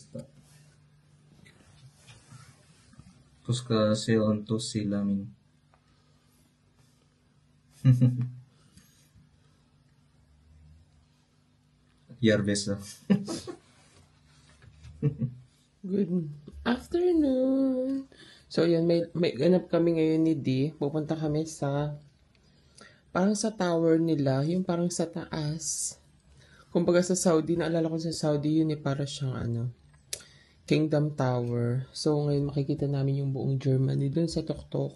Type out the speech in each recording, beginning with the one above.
está. Pues que se onto sila min. Yarvesa. Good afternoon. So, yun, may ganap kami ngayon ni D. Pupunta kami sa, parang sa tower nila, yung parang sa taas. Kumbaga sa Saudi, naalala ko sa Saudi, yun para siyang Kingdom Tower. So, ngayon makikita namin yung buong Germany dun sa tuktok,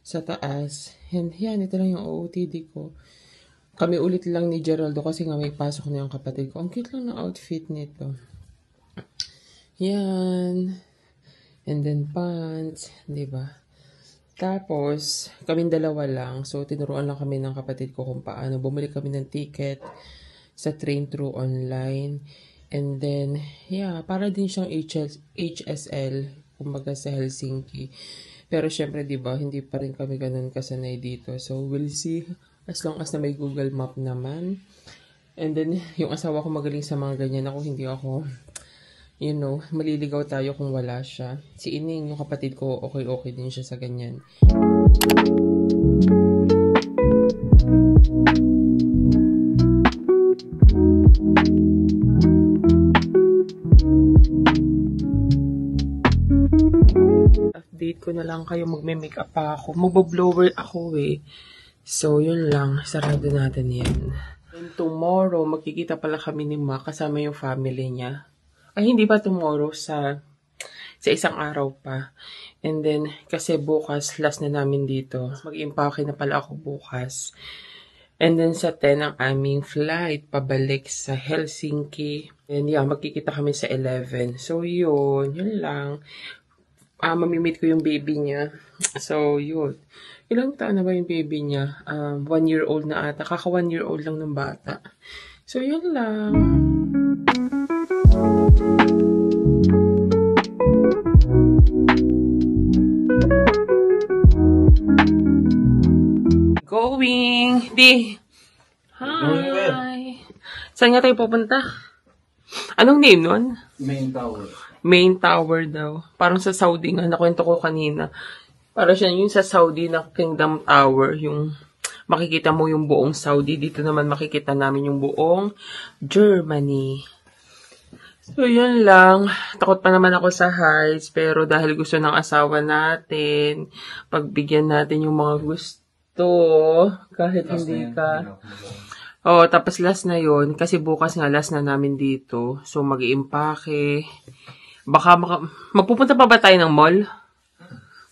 sa taas. And yan, ito lang yung OOTD ko. Kami ulit lang ni Geraldo kasi nga may pasok na yung kapatid ko. Ang cute lang ng outfit nito. Yan. And then pants, di ba? Tapos, kaming dalawa lang. So, tinuruan lang kami ng kapatid ko kung paano. Bumili kami ng ticket sa train through online. And then, yeah, para din siyang HSL, kumbaga sa Helsinki. Pero syempre, di ba, hindi pa rin kami ganun kasanay dito. So, we'll see. As long as na may Google Map naman. And then, yung asawa ko magaling sa mga ganyan. Ako, hindi ako, maliligaw tayo kung wala siya. Si Ining, yung kapatid ko, okay din siya sa ganyan. Update ko na lang kayo, magme-makeup pa ako. Magbo-blower ako eh. So, yun lang. Sarado natin yan. And tomorrow, magkikita pala kami ni Ma kasama yung family niya. Ay, hindi ba tomorrow? Sa isang araw pa. And then, kasi bukas, last na namin dito. Mag-impake na pala ako bukas. And then, sa 10 ang aming flight, pabalik sa Helsinki. And yeah, magkikita kami sa 11. So, yun lang. Mamimit ko yung baby niya. So, yun. Ilang taon na ba yung baby niya? 1-year-old na ata. Kaka 1-year-old lang ng bata. So, yun lang. Going! Di! Hi! Saan nga tayo pupunta? Anong name nun? Main Tower. Main Tower daw. Parang sa Saudi nga, nakwento ko kanina. Para siya yung sa Saudi na Kingdom Tower, yung makikita mo yung buong Saudi. Dito naman makikita namin yung buong Germany. So, yun lang. Takot pa naman ako sa heights, pero dahil gusto ng asawa natin, pagbigyan natin yung mga gusto, kahit last hindi ka. Tapos last na yun, kasi bukas nga last na namin dito. So, mag-iimpake. Baka magpupunta pa ba tayo ng mall?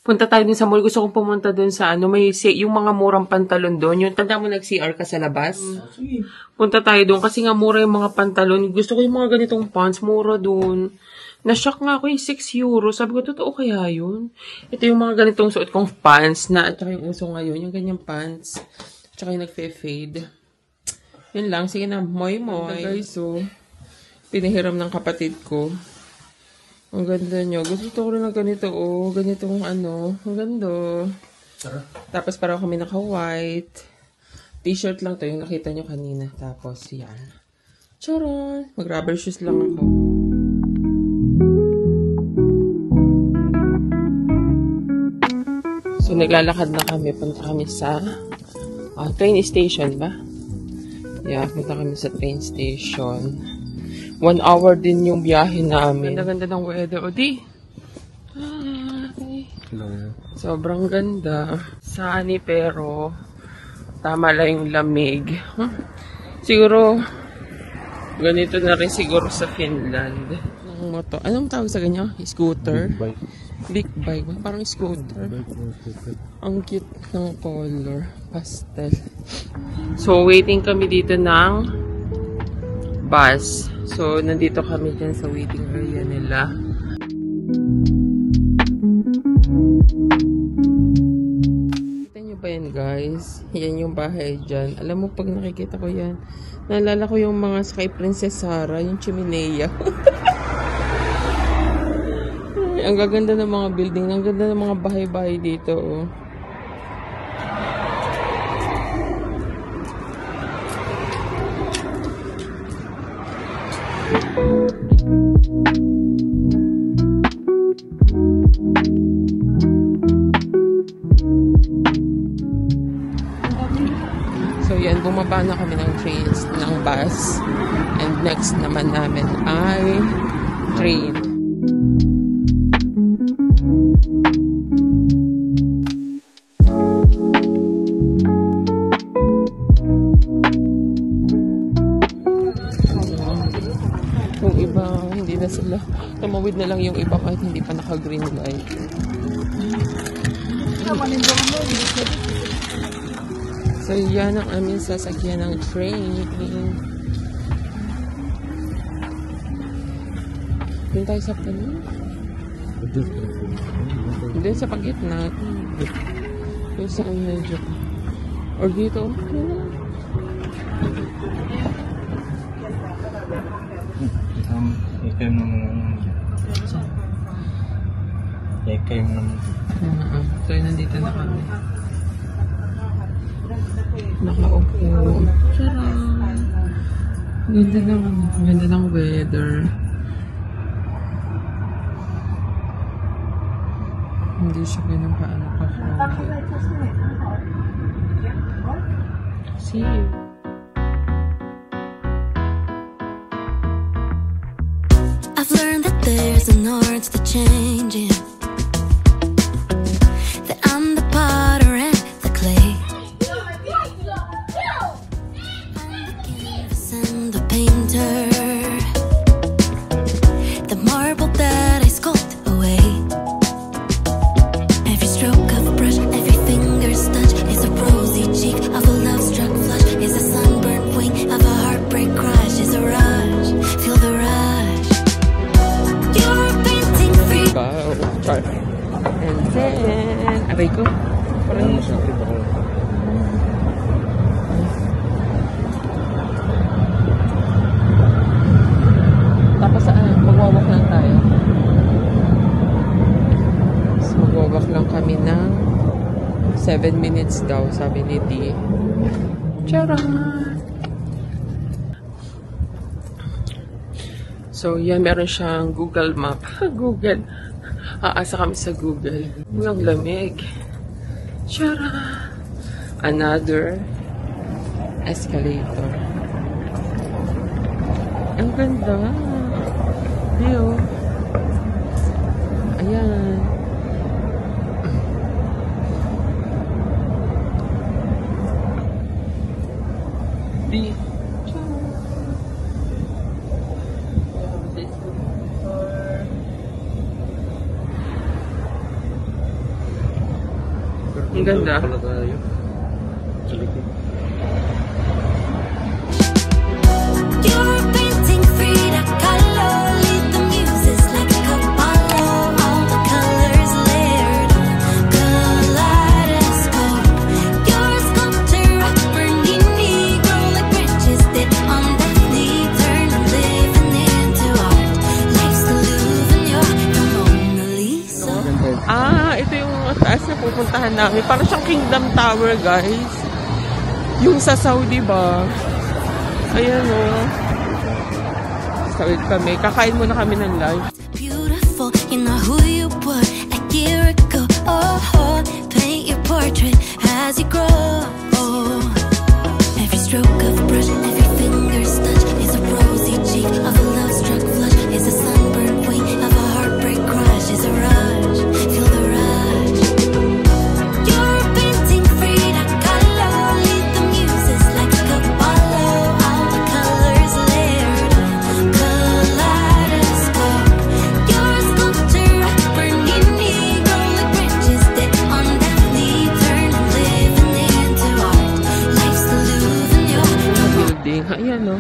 Punta tayo din sa mall. Gusto kong pumunta dun sa may yung mga murang pantalon doon. Yung tanda mo nag-CR ka sa labas? Sige. Punta tayo doon kasi nga mura yung mga pantalon. Gusto ko yung mga ganitong pants. Mura doon. Na-shock nga ako yung 6 euro. Sabi ko, totoo kaya yun? Ito yung mga ganitong suot kong pants na at saka yung uso ngayon. Yung ganyang pants. At saka yung nagfe-fade. Yun lang. Sige na. Moy-moy. Guys, so, pinahiram ng kapatid ko. Ang ganda nyo. Gusto ko rin na ganito, ganitong ang ganda. Tapos parang kami naka-white. T-shirt lang to, yung nakita nyo kanina. Tapos, yan. Charon! Mag-rubber shoes lang ako. So, naglalakad na kami. Punta kami sa train station ba? Yeah, punta kami sa train station. 1 hour din yung biyahe namin. Ganda-ganda ng weather. O di. Sobrang ganda. Sunny pero tama lang yung lamig. Siguro ganito na rin siguro sa Finland. Anong tawag sa ganyan? Scooter? Big bike. Parang scooter. Ang cute ng color. Pastel. So, waiting kami dito ng bus. So, nandito kami dyan sa waiting area nila. Kita nyo ba yan, guys? Yan yung bahay dyan. Alam mo, pag nakikita ko yan, naalala ko yung mga Sky Princess Sarah, yung chimenea. Ang gaganda ng mga building. Ang ganda ng mga bahay-bahay dito, oh. bumaba na kami ng trains, ng bus. And next naman namin ay train. Yung iba, hindi na sila. Tumawid na lang yung iba kahit hindi pa naka-green light. So, yan ang aming sasakyan ng train. Doon tayo sa panin. Doon sa pag-itna. Doon sa medyo. Or dito. Ikay naman. So, nandito na kami. Nakaupo. Charot. Ganda ng weather. Hindi siya ganun paano ka-crowded. See you. I've learned that there's an art to changing. That I'm the potter and the clay. I'm the canvas and the painter. The marble that I sculpt away. Every stroke of a brush, every finger's touch is a rosy cheek of a love-struck flush. Is a sunburned wing of a heartbreak crush. Is a rush, feel the rush. You're painting free. Wow. And then, aray ko. Parang tapos magwawak lang tayo. So, magwawak lang kami ng 7 minutes daw, sabi ni Dee. Charot! So, yan, meron siyang Google Map. Google. Aasa kami sa Google. Ang lamig. Charot! Another escalator. Ang ganda. Dio. Ayan. Di. Ang ganda. You're painting Frida Kahlo. Lead the muses like a Apollo. All the colors layered on kaleidoscope. You're a sculptor of Bernini. Grow like branches that on Daphne. Turn and living into art. Life's the Louvre and you're the Mona Lisa. Ito yung taas na pupuntahan namin. Parang siyang Kingdom Tower, guys. Yung sa Saudi ba? Ayan o. Sawid kami. Kakain muna kami ng lunch. Beautiful, you know who you were a year ago. Oh, paint your portrait as you grow. Every stroke of a brush, every finger's touch is a rosy cheek of a love-struck flush. Is a sunburned wing of a heartbreak crush. Is a rush, feel the rush. You're painting Frida Kahlo. Lead the muses like a Apollo. All the colors layered on kaleidoscope. You're a sculptor of Bernini. Grow like branches that on Daphne. Turn and living into art. Life's the Louvre and you're the Building. Ayan o.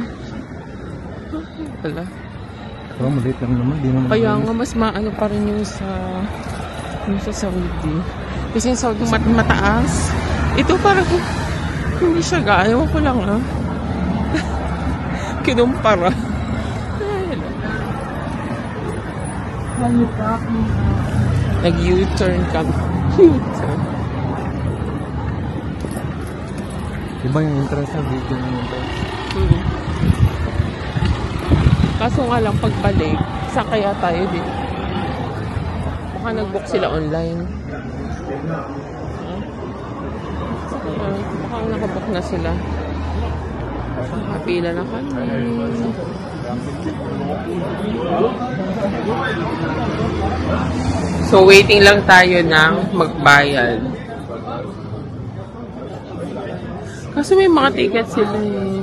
Wala. Oh, maliit lang naman. Di naman. Kaya nga mas maano pa rin yung sa Saudi. Kasi yung Saudi mataas. Ito parang hindi siya gaano ko lang kinumpara. Nag-U-turn kami. U-turn. Iba yung interest na video ng interest. Kaso nga lang pagbalik, saan kaya tayo dito? Baka nag-book sila online. Baka nakabook na sila. Nakapila na kami. So, waiting lang tayo ng magbayad. Kasi may mga ticket sila eh.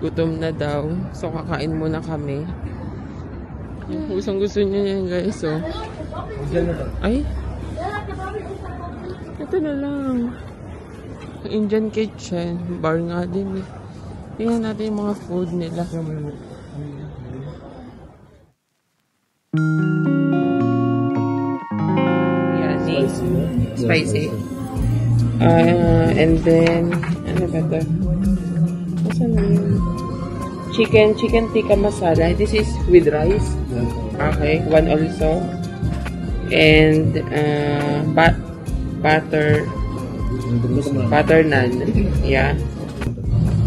Gutom na daw. So, kakain muna kami. Gustong gusto niya yan guys. So, ay. Ito na lang. Indian kitchen. Bar nga din eh. Tingnan natin yung mga food nila. Biryani. Spicy. And then, ano ba ito? Saan na yun? Chicken tikka masala. This is with rice. Okay, one also. And butter naan. Yeah.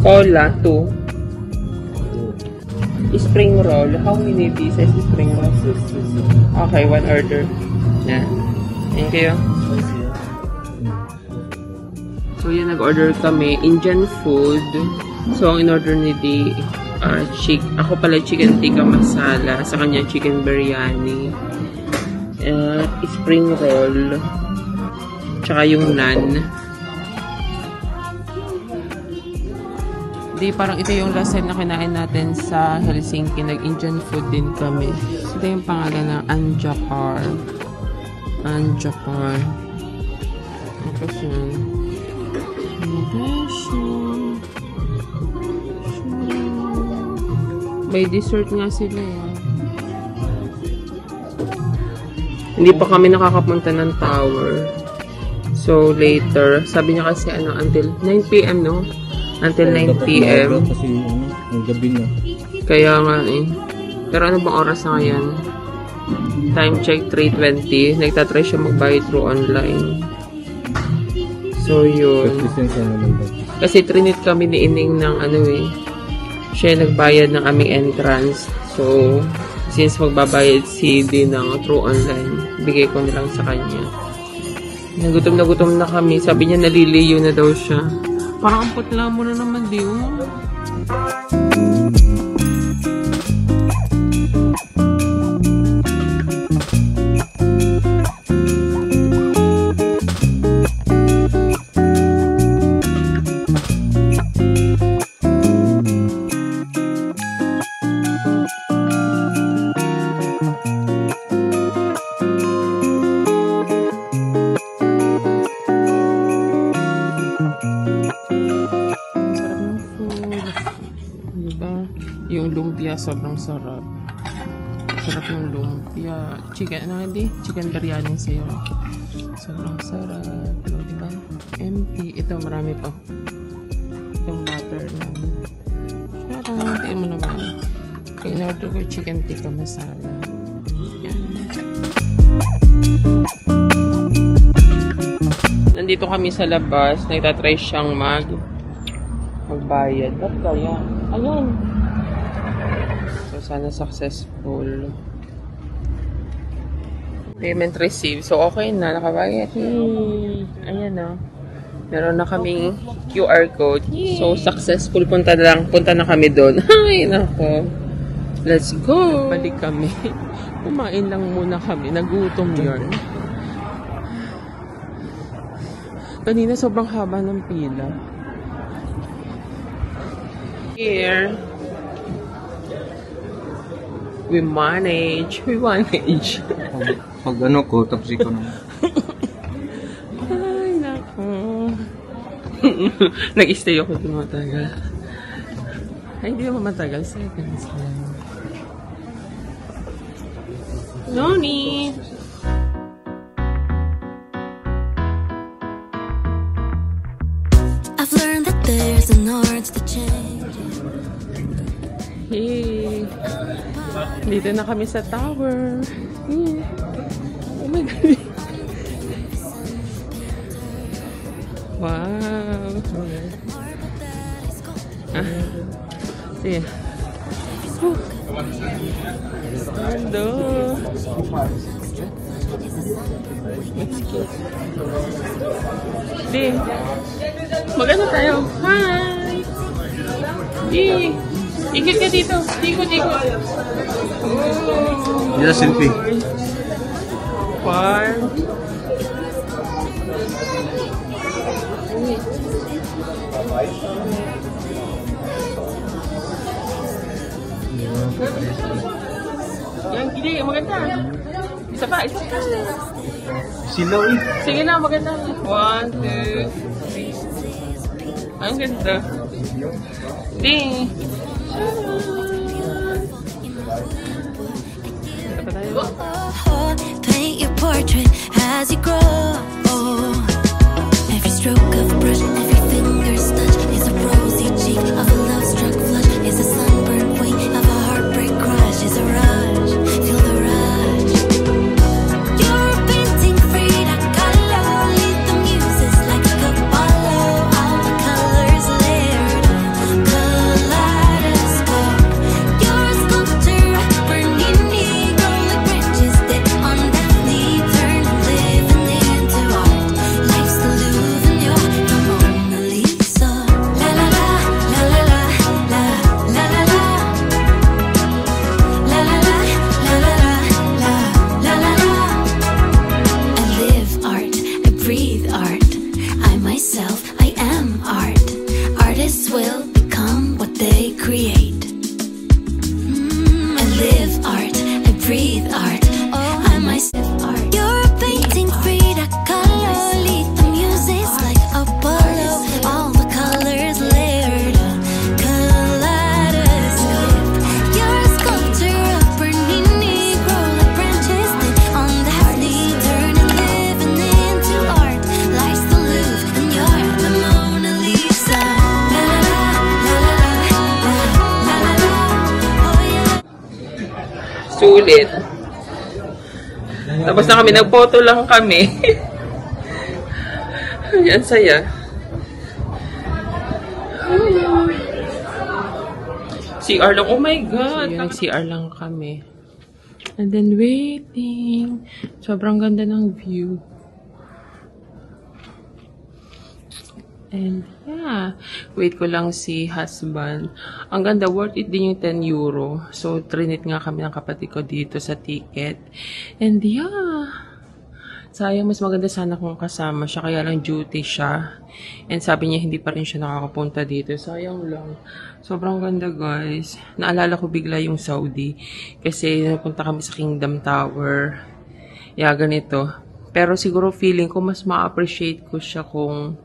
Cola 2. Spring roll. How many pieces spring roll? Okay, one order. Yeah. Thank you. So, yan, nag-order kami. Indian food. So, ang in-order ni Di, ako pala chicken tikka masala. Sa kanya, chicken biryani. Spring roll. Tsaka yung naan. Di, parang ito yung last time na kinain natin sa Helsinki. Nag-Indian food din kami. So, ito yung pangalan ng Anjakar. Anjakar. Tapos yun. May dessert nga sila yan. Hindi pa kami nakakapunta ng tower. So, later. Sabi niya kasi until 9 PM, no? Until 9 PM. Kasi gabi na. Kaya nga eh. Pero ano bang oras na ngayon? Time check 3:20. Nagtatry siya magbayad through online. So, yun. Kasi trinit kami ni Ining ng ano eh. Siya nagbayad ng aming entrance. So, since magbabayad si D ng through online, bigay ko nilang sa kanya. Nagutom na kami. Sabi niya naliliyo na daw siya. Parang ang putla mo na naman, di oh. Yung lumpia, sobrang sarap. Sarap yung lumpia. Chicken, ano hindi? Chicken biryani sa'yo. Sobrang sarap. Diba? MP. Ito, marami pa. Itong butter lang. Sarap. Tingin mo naman. In-order ko chicken tikka masala. Yan. Nandito kami sa labas. Nagtatry siyang magbayad. Ba't kaya? Ayun. Sana successful. Payment received. So, okay na. Nakabayad. Ayan na. Meron na kaming QR code. So, successful. Punta na kami doon. Ay, nako. Let's go. Balik kami. Kumain lang muna kami. Nagutom yun. Kanina, sobrang haba ng pila. Here. We manage. Pag ano ko, tapos ikaw naman. Ay, nako. Nag-stay ako dun matagal. Ay, hindi naman matagal. Seconds lang. Noni! I've learned that there's an art to change. Hey! Dito na kami sa tower. Oh my God. Wow. Sige. Hello. Let's go. Di. Mag-ano tayo? Hi! Ikot ka dito. Ikot. Dito selfie. Farm. Yan, gili. Maganda. Isa pa. Silaw eh. Sige na, maganda. 1, 2, 3. Ang ganda. Ding. Paint your portrait as you grow. Every stroke of a brush, every finger's touch is a rosy cheek of a love-struck flush, is a sunburned wing of a heartbreak crush, is a rush. Feel the rush. You're a painting Frida Kahlo, lead the muses like a Apollo. All the colors layered, kaleidoscope. You're a sculptor, Bernini, grow like branches that on Daphne, turn living into art. Life's the Louvre and you're the Mona Lisa. La la la, la la la, la la la la. La la la, la la la, la la la. I live art, I breathe art. I myself, I am art. Artists will become what they create. I live art, I breathe art. I myself art. You're a painting Frida Kahlo, lead the muses like Apollo. All the colors layered, kaleidoscope. You're a sculptor of Bernini, grow like branches that on Daphne, turn and living into art. Life's the Louvre and you're the Mona Lisa. La la la, la la la, la la la. Oh yeah. Sulit. Tapos na kami, nagphoto lang kami. Yan, saya. CR lang, oh my God. So, nag-CR lang kami. And then waiting. Sobrang ganda ng view. And yeah, wait ko lang si husband. Ang ganda, worth it din yung 10 euro. So, trinit nga kami ng kapatid ko dito sa ticket. And yeah, sayang, mas maganda sana kung kasama siya. Kaya lang duty siya. And sabi niya, hindi pa rin siya nakakapunta dito. Sayang lang. Sobrang ganda, guys. Naalala ko bigla yung Saudi. Kasi napunta kami sa Kingdom Tower. Yeah, ganito. Pero siguro feeling ko, mas ma-appreciate ko siya kung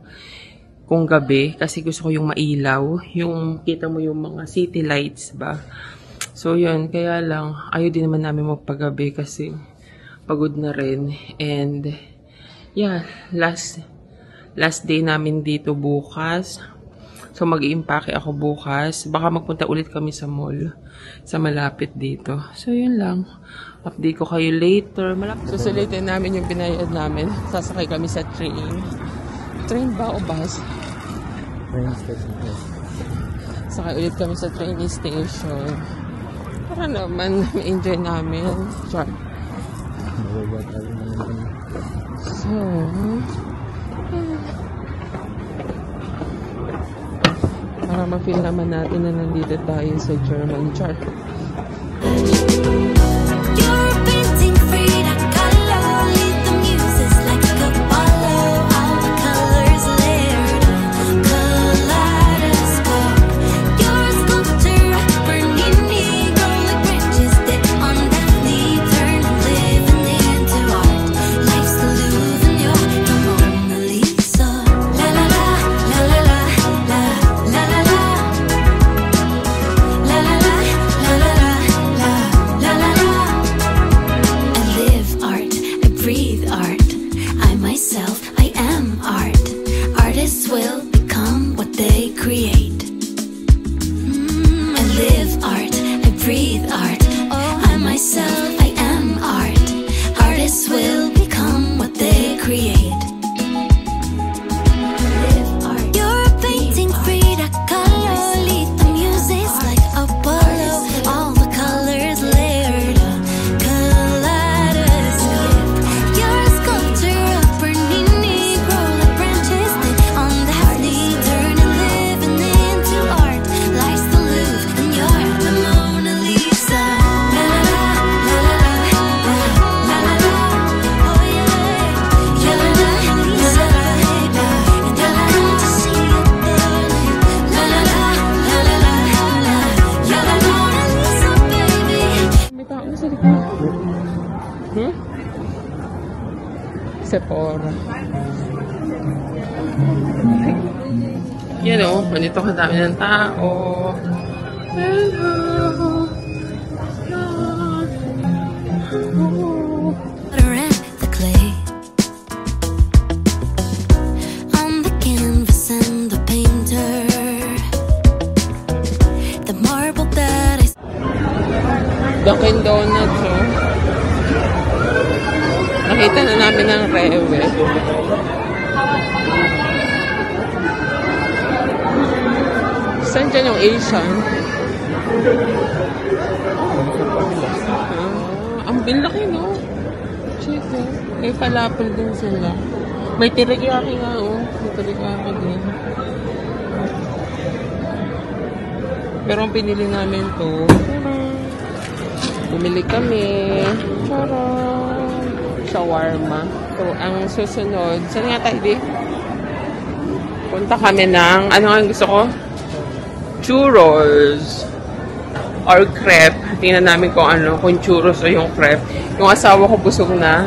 gabi, kasi gusto ko yung mailaw, yung kita mo yung mga city lights ba. So yun, kaya lang ayaw din naman namin magpagabi kasi pagod na rin. And yeah, last day namin dito bukas. So mag-i-impake ako bukas. Baka magpunta ulit kami sa mall sa malapit dito. So yun lang, update ko kayo later. Susulitin namin yung binayad namin. Sasakay kami sa train. Train ba o bus? Train station. Sakay ulit kami sa train station. Para naman ma-enjoy namin. Char. So, para ma-feel naman natin na nandito tayo sa German. Char. You're a painting Frida Kahlo, lead the muses like Apollo. All the colors layered, kaleidoscope. You're a sculptor of Bernini, grow like branches that on Daphne, turn living into art. Life's the Louvre and you're the Mona Lisa. La la la, la la la, la la la la. La la la, la la Sephora. Yan o, ganito kadami ng tao. Hello. Butter and the clay on the canvas and the painter, the marble that I Dunkin' Donuts, oh. Nakita na namin ang Rewe. Saan dyan yung Asian? Ang bilaki, no? Chico. May falafel din sila. May teriyaki nga, oh. May teriyaki din. Pero ang pinili namin to, bumili kami. Charot! Shawarma. So, ang susunod, saan nga tayo, di? Punta kami ng, ano nga gusto ko? Churros. Or crepe. Tingnan namin kung ano, kung churros o yung crepe. Yung asawa ko busog na.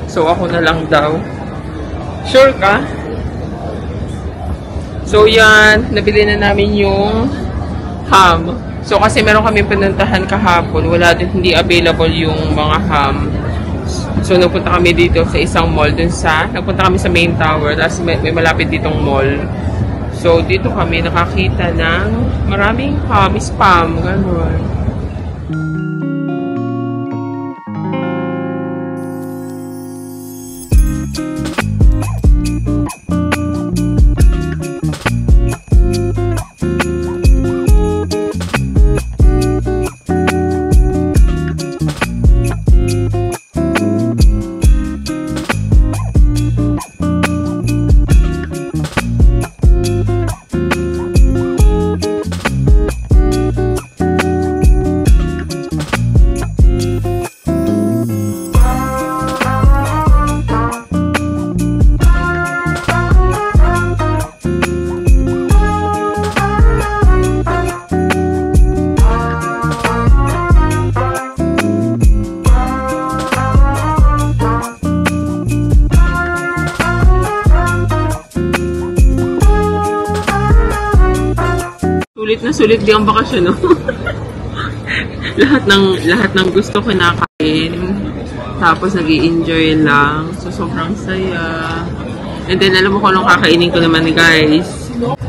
So, ako na lang daw. Sure ka? So, yan. Nabili na namin yung ham. So, kasi meron kami pinuntahan kahapon. Wala din, hindi available yung mga ham. So, nagpunta kami dito sa isang mall. Nagpunta kami sa main tower. Tapos may malapit ditong mall. So, dito kami nakakita ng maraming ham, spam, gano'n. Sulit na sulit di ang bakasyon, no? lahat ng gusto ko nakain. Tapos nag-i-enjoy lang. So, sobrang saya. And then, alam mo kung anong kakainin ko naman, guys.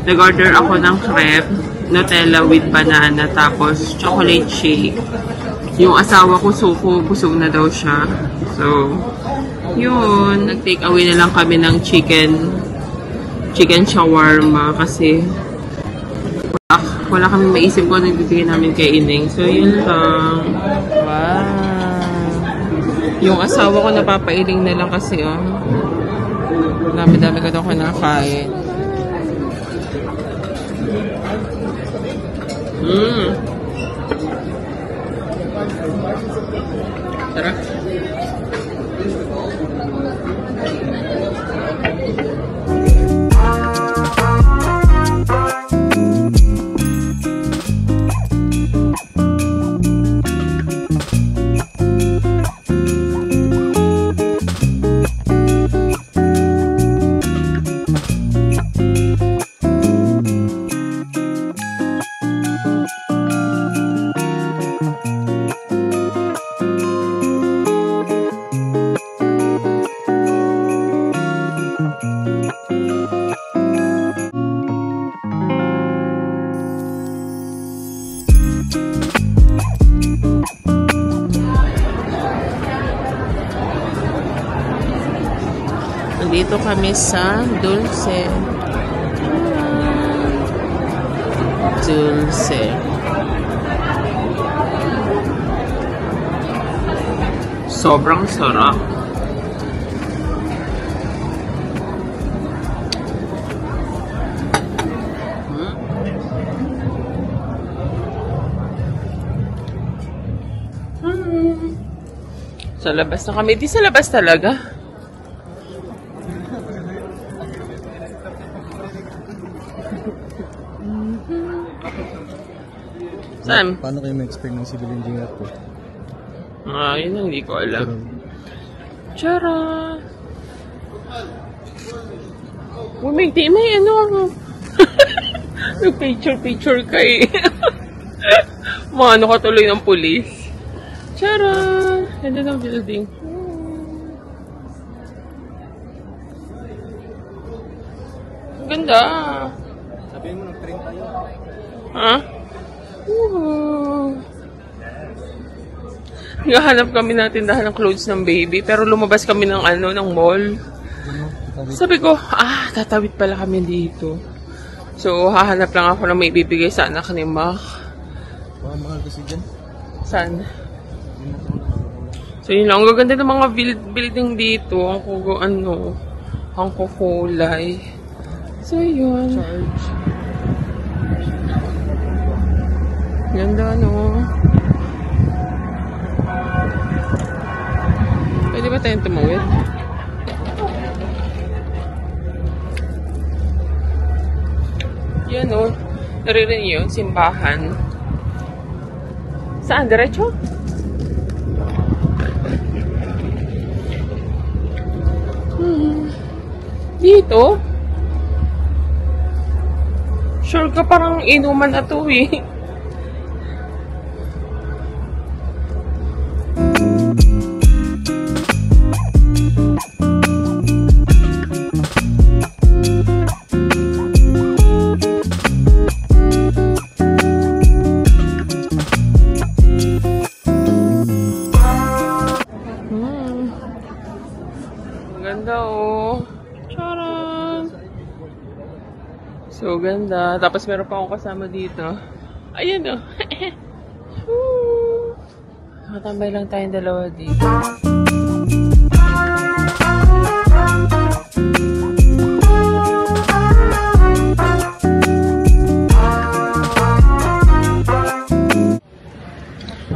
Nag-order ako ng crepe, Nutella with banana, tapos chocolate shake. Yung asawa ko, suko, busog na daw siya. So, yun. Nag-take away na lang kami ng chicken shawarma kasi wala kami maisip kung anong bibigyan namin kay Ining. So, yun lang. Wow. Yung asawa ko napapailing na lang kasi, oh. Dami-dami ko daw kinakain. Tara. Dito kami sa Dulce. Dulce. Sobrang sarap. Sa labas na kami. Di sa labas talaga. Saan? Paano kayo ma-expect ng civil engineer po? Yun ang hindi ko alam. Tara! Uy, may ano. Nag-picture ka eh. Maano ka tuloy ng pulis. Tara! Ganda ng building. Ang ganda. Sabihin mo, nag-train tayo. Ha? Naghahanap kami ng tindahan ng clothes ng baby, pero lumabas kami ng ng mall. Sabi ko, tatawid pala kami dito. So, hahanap lang ako na may bibigay sa anak ni Mac. Mahal kasi dyan. Saan? So, yun lang. Ang gaganda ng mga building dito. Ang kukulay. So, yun. Ganda, no? Pwede ba tayong tumawid? Yan, no? Naririnig yun, simbahan. Saan? Diretso? Dito? Sure ka parang inuman na to eh. Ganda oh. Charan! So ganda. Tapos meron pa akong kasama dito. Ayan oh. Nakatambay lang tayong dalawa dito.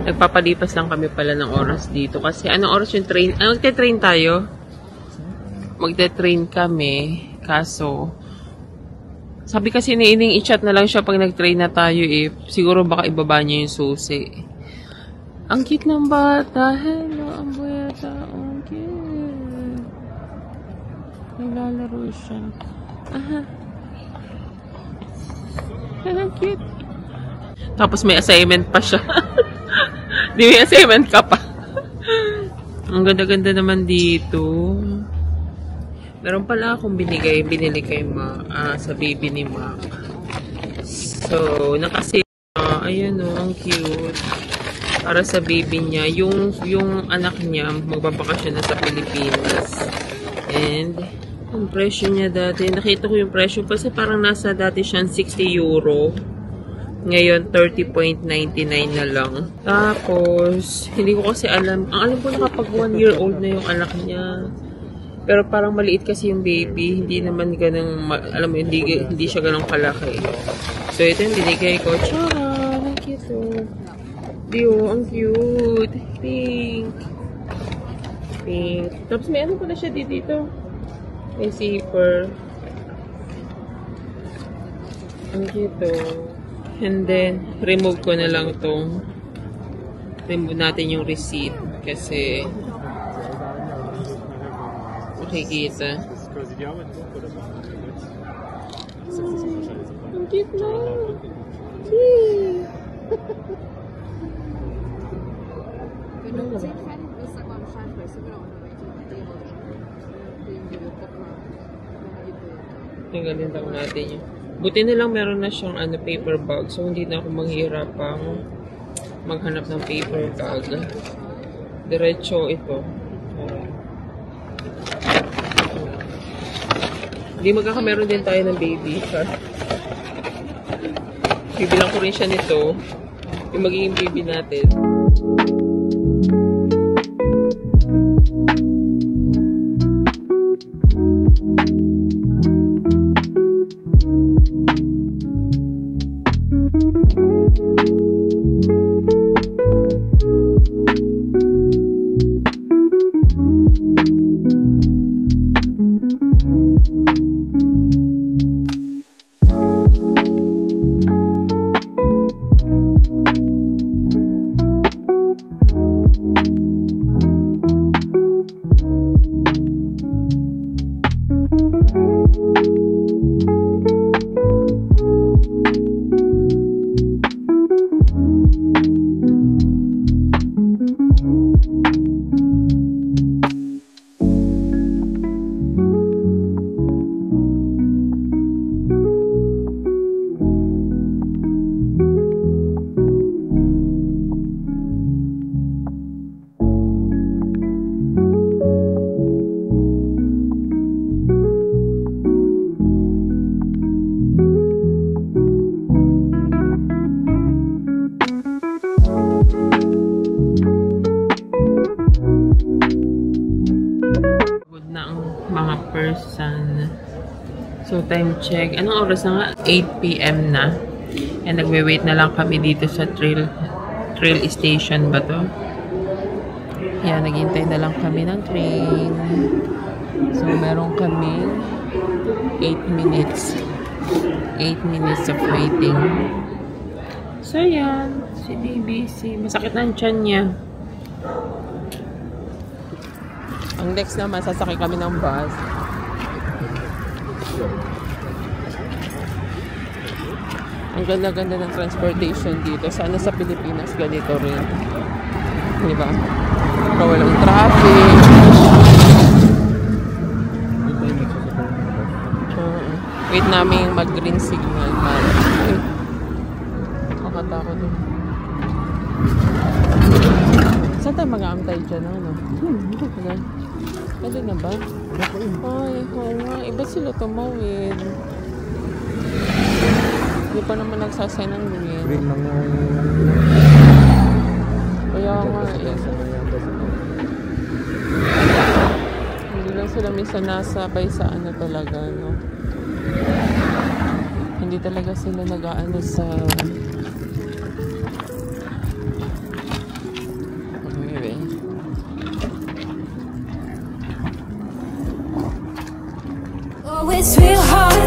Nagpapalipas lang kami pala ng oras dito. Kasi anong oras yung train? Magte-train tayo? Magte-train kami. Kaso, sabi kasi ni Ining i-chat na lang siya pag nag-train na tayo eh. Siguro baka ibaba niya yung susi. Ang cute ng bata. Hello, ang buyata. Ang cute. Naglalaro siya. Aha. Ang cute. Tapos may assignment pa siya. Di may assignment ka pa. Ang ganda-ganda naman dito. Meron pala akong binili kay sa baby ni Mac. So, ayan o, ang cute. Para sa baby niya. Yung anak niya, magbabakasyon na sa Pilipinas. And, ang presyo niya dati, nakita ko yung presyo kasi parang nasa dati siyang 60 euro. Ngayon, 30.99 na lang. Tapos, hindi ko kasi alam. Ang alam ko na kapag 1 year old na yung anak niya. Pero parang maliit kasi yung baby. Hindi naman ganang, alam mo, hindi siya ganang kalaki. So, ito yung binigay ko. Tara! Ang cute oh. Dio, ang cute. Pink. Pink. Tapos may ano pala siya dito. May zipper. Ang cute oh. And then, remove ko na lang itong remove natin yung receipt kasi makikita. Ang cute na. Tinggalin lang natin yun. Buti na lang meron na siyang paper bag. So, hindi na ako manghihirapang maghanap ng paper bag. Diretso ito. Hindi magkakameron din tayo ng baby. Bibilang ko rin siya nito. Yung magiging baby natin. person. So, time check. Anong oras na nga? 8 p.m. na. And nagwe-wait na lang kami dito sa trail station ba to? Yan, naghihintay na lang kami ng train. So, meron kami 8 minutes. 8 minutes of waiting. So, yan. Si BBC. Masakit na ang tiyan niya. Ang next naman, sasakay kami ng bus. Ang ganda-ganda ng transportation dito. Sana sa Pilipinas ganito rin. Diba? Para walang traffic. Wait namin mag-green signal. Makatakot din. Saan tayo mag-aantay dyan? Ano? Pwede na ba? Ay, oo nga. Iba sila tumawid. Hindi pa naman nagsasay ng green. Green lang yung... Kaya nga eh. Hindi lang sila minsan nasabay sa ano talaga, no? Hindi talaga sila nag-aano sa... Oh, it's real hard